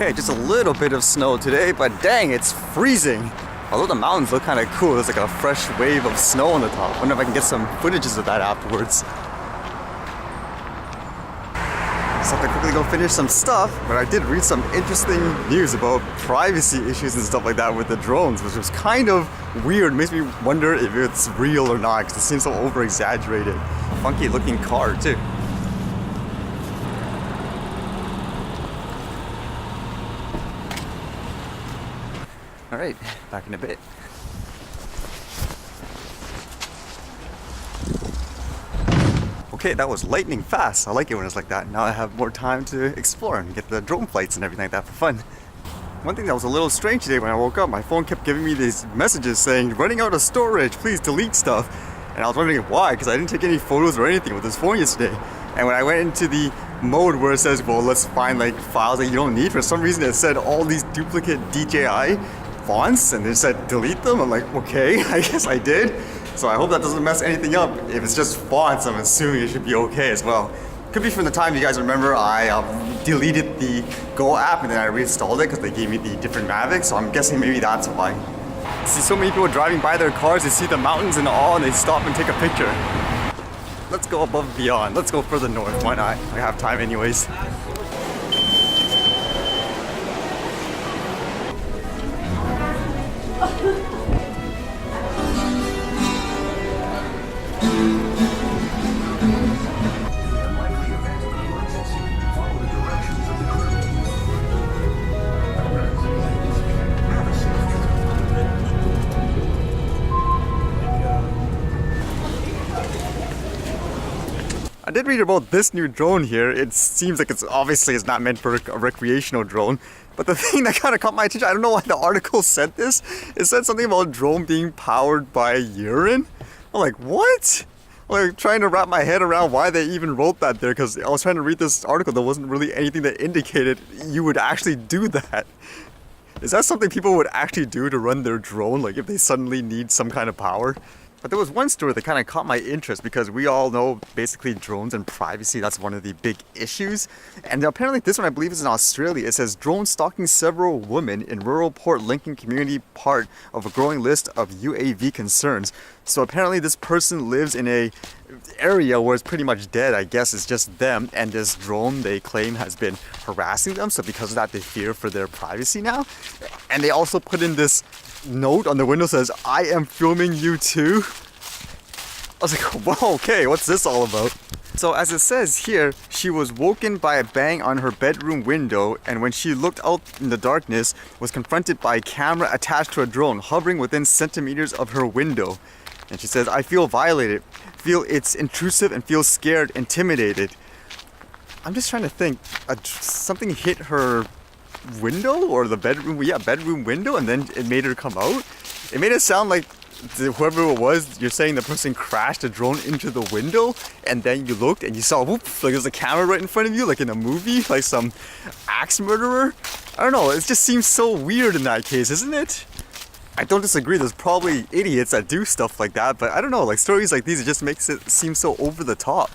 Okay, just a little bit of snow today, but dang, it's freezing. Although the mountains look kind of cool, there's like a fresh wave of snow on the top. I wonder if I can get some footages of that afterwards. So I have to quickly go finish some stuff, but I did read some interesting news about privacy issues and stuff like that with the drones, which was kind of weird. It makes me wonder if it's real or not, because it seems so over-exaggerated. Funky looking car too. Alright, back in a bit. Okay, that was lightning fast. I like it when it's like that. Now I have more time to explore and get the drone flights and everything like that for fun. One thing that was a little strange today when I woke up, my phone kept giving me these messages saying, running out of storage, please delete stuff. And I was wondering why, because I didn't take any photos or anything with this phone yesterday. And when I went into the mode where it says, well, let's find like files that you don't need, for some reason it said all these duplicate DJI fonts and they said delete them. I'm like, okay, I guess I did. So I hope that doesn't mess anything up. If it's just fonts, I'm assuming it should be okay as well. Could be from the time you guys remember I deleted the Go app and then I reinstalled it because they gave me the different Mavic, so I'm guessing maybe that's why. I see so many people driving by their cars, they see the mountains and all and they stop and take a picture. Let's go above and beyond. Let's go further north. Why not? I have time anyways. I did read about this new drone here. It seems like it's not meant for a recreational drone. But the thing that kind of caught my attention, I don't know why the article said this. It said something about drone being powered by urine. I'm like, what? I'm like trying to wrap my head around why they even wrote that there, because I was trying to read this article. There wasn't really anything that indicated you would actually do that. Is that something people would actually do to run their drone, like if they suddenly need some kind of power? But there was one story that kind of caught my interest because we all know basically drones and privacy, that's one of the big issues. And apparently this one I believe is in Australia. It says drone stalking several women in rural Port Lincoln community, part of a growing list of UAV concerns. So apparently this person lives in a area where it's pretty much dead. I guess it's just them and this drone they claim has been harassing them. So because of that they fear for their privacy now. And they also put in this note on the window says, I am filming you too. I was like, whoa, okay, what's this all about? So as it says here, she was woken by a bang on her bedroom window, and when she looked out in the darkness, was confronted by a camera attached to a drone hovering within centimeters of her window. And she says, I feel violated, feel it's intrusive and feel scared, intimidated. I'm just trying to think, something hit her window or the bedroom window and then it made her come out. It made it sound like whoever it was, you're saying the person crashed a drone into the window and then you looked and you saw whoop, like there's a camera right in front of you like in a movie, like some axe murderer. I don't know, it just seems so weird in that case, isn't it? I don't disagree, there's probably idiots that do stuff like that, but I don't know, like stories like these, it just makes it seem so over the top.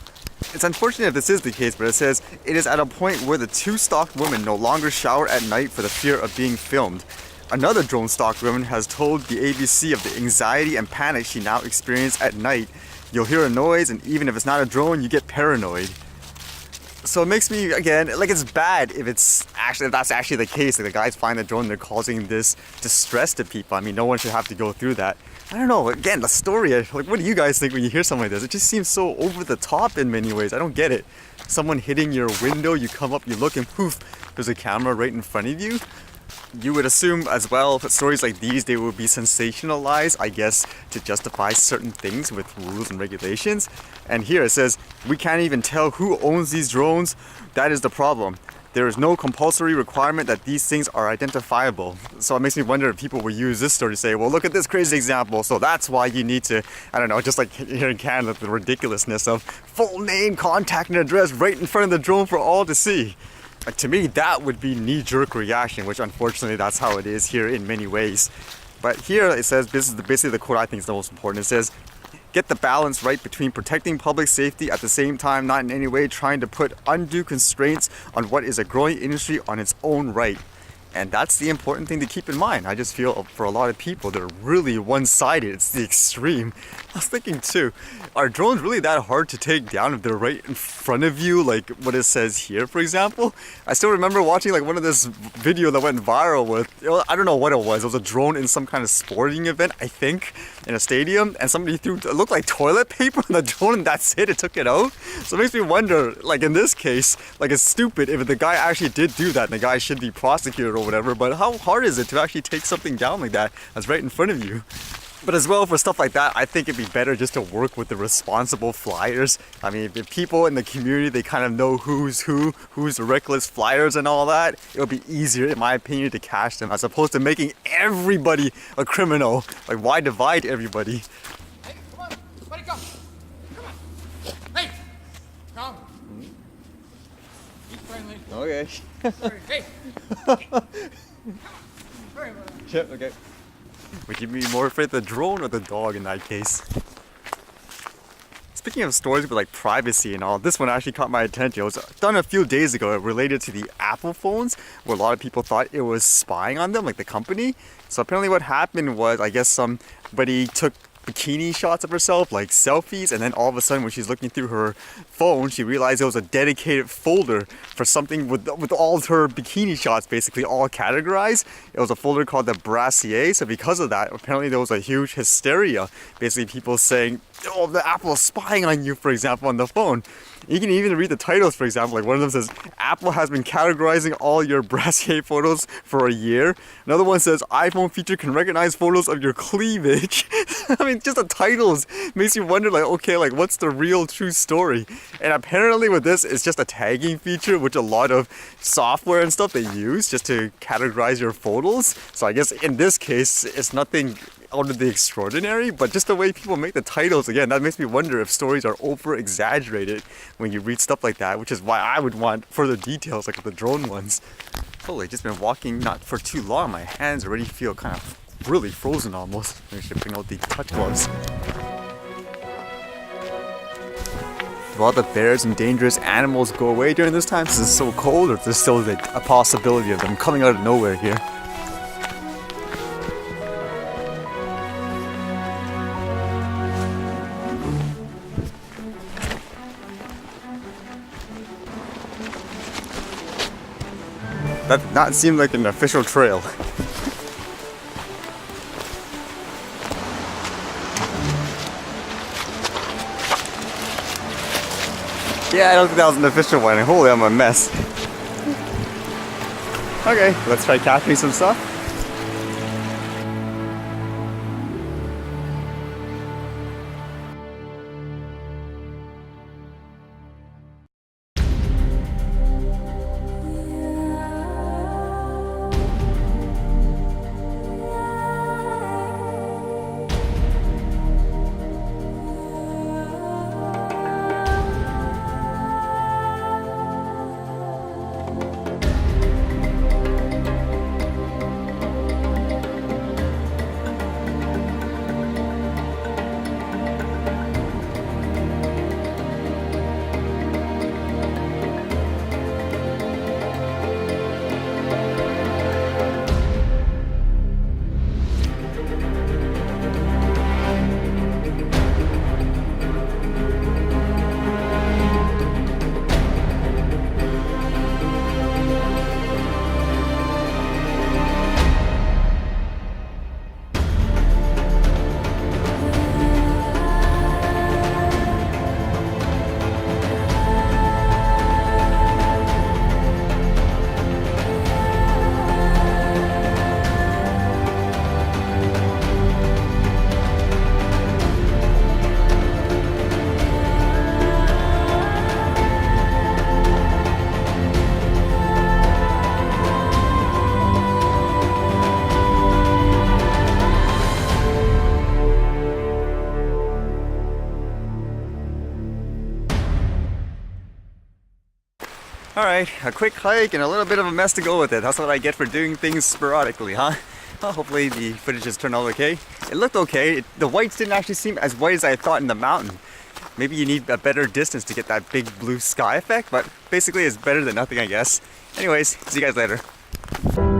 It's unfortunate if this is the case, but it says, it is at a point where the two stalked women no longer shower at night for the fear of being filmed. Another drone stalked woman has told the ABC of the anxiety and panic she now experiences at night. You'll hear a noise, and even if it's not a drone, you get paranoid. So it makes me, again, like it's bad if that's actually the case. Like the guys find the drone, they're causing this distress to people. I mean, no one should have to go through that. I don't know, again, the story, like what do you guys think when you hear something like this? It just seems so over the top in many ways. I don't get it. Someone hitting your window, you come up, you look and poof, there's a camera right in front of you. You would assume as well, for stories like these, they would be sensationalized, I guess, to justify certain things with rules and regulations. And here it says, we can't even tell who owns these drones. That is the problem. There is no compulsory requirement that these things are identifiable. So it makes me wonder if people will use this story to say, well, look at this crazy example. So that's why you need to, I don't know, just like here in Canada, the ridiculousness of full name, contact, and address right in front of the drone for all to see. Like, to me, that would be knee-jerk reaction, which unfortunately that's how it is here in many ways. But here it says, this is basically the quote I think is the most important. It says, get the balance right between protecting public safety at the same time not in any way trying to put undue constraints on what is a growing industry on its own right. And that's the important thing to keep in mind. I just feel for a lot of people, they're really one-sided. It's the extreme. I was thinking too, are drones really that hard to take down if they're right in front of you, like what it says here, for example? I still remember watching like one of this video that went viral with, I don't know what it was. It was a drone in some kind of sporting event, I think, in a stadium, and somebody threw, it looked like toilet paper on the drone, and that's it, it took it out. So it makes me wonder, like in this case, like it's stupid if the guy actually did do that, and the guy should be prosecuted or whatever, but how hard is it to actually take something down like that that's right in front of you? But as well, for stuff like that, I think it'd be better just to work with the responsible flyers. I mean, if people in the community, they kind of know who's the reckless flyers and all that, it'll be easier, in my opinion, to catch them as opposed to making everybody a criminal. Like, why divide everybody? Hey, come on, let it go. Come on. Hey, come. Be friendly. Okay. Hey. Come on. Sorry about that. Yep, okay. Would you be more afraid of the drone or the dog in that case? Speaking of stories with like privacy and all, this one actually caught my attention. It was done a few days ago. It related to the Apple phones, where a lot of people thought it was spying on them, like the company. So apparently what happened was, I guess somebody took bikini shots of herself, like selfies, and then all of a sudden when she's looking through her phone, she realized it was a dedicated folder for something with all of her bikini shots, basically all categorized. It was a folder called the Brassiere. So because of that, apparently there was a huge hysteria, basically people saying, oh, the Apple is spying on you, for example, on the phone. You can even read the titles, for example, like one of them says, Apple has been categorizing all your Brassiere photos for a year. Another one says, iPhone feature can recognize photos of your cleavage. I mean, just the titles makes you wonder, like, okay, like, what's the real true story? And apparently with this, it's just a tagging feature, which a lot of software and stuff they use just to categorize your photos. So I guess in this case, it's nothing out of the extraordinary, but just the way people make the titles, again, that makes me wonder if stories are over exaggerated when you read stuff like that, which is why I would want further details like the drone ones. Holy, just been walking not for too long, my hands already feel kind of really frozen almost. I should bring out the touch gloves. Do all the bears and dangerous animals go away during this time since it's so cold, or is there still a possibility of them coming out of nowhere here? That did not seem like an official trail. Yeah, I don't think that was an official one. Holy, I'm a mess. Okay, let's try capturing some stuff. Alright, a quick hike and a little bit of a mess to go with it. That's what I get for doing things sporadically, huh? Well, hopefully the footage has turned out okay. It looked okay. The whites didn't actually seem as white as I thought in the mountain. Maybe you need a better distance to get that big blue sky effect, but basically it's better than nothing, I guess. Anyways, see you guys later.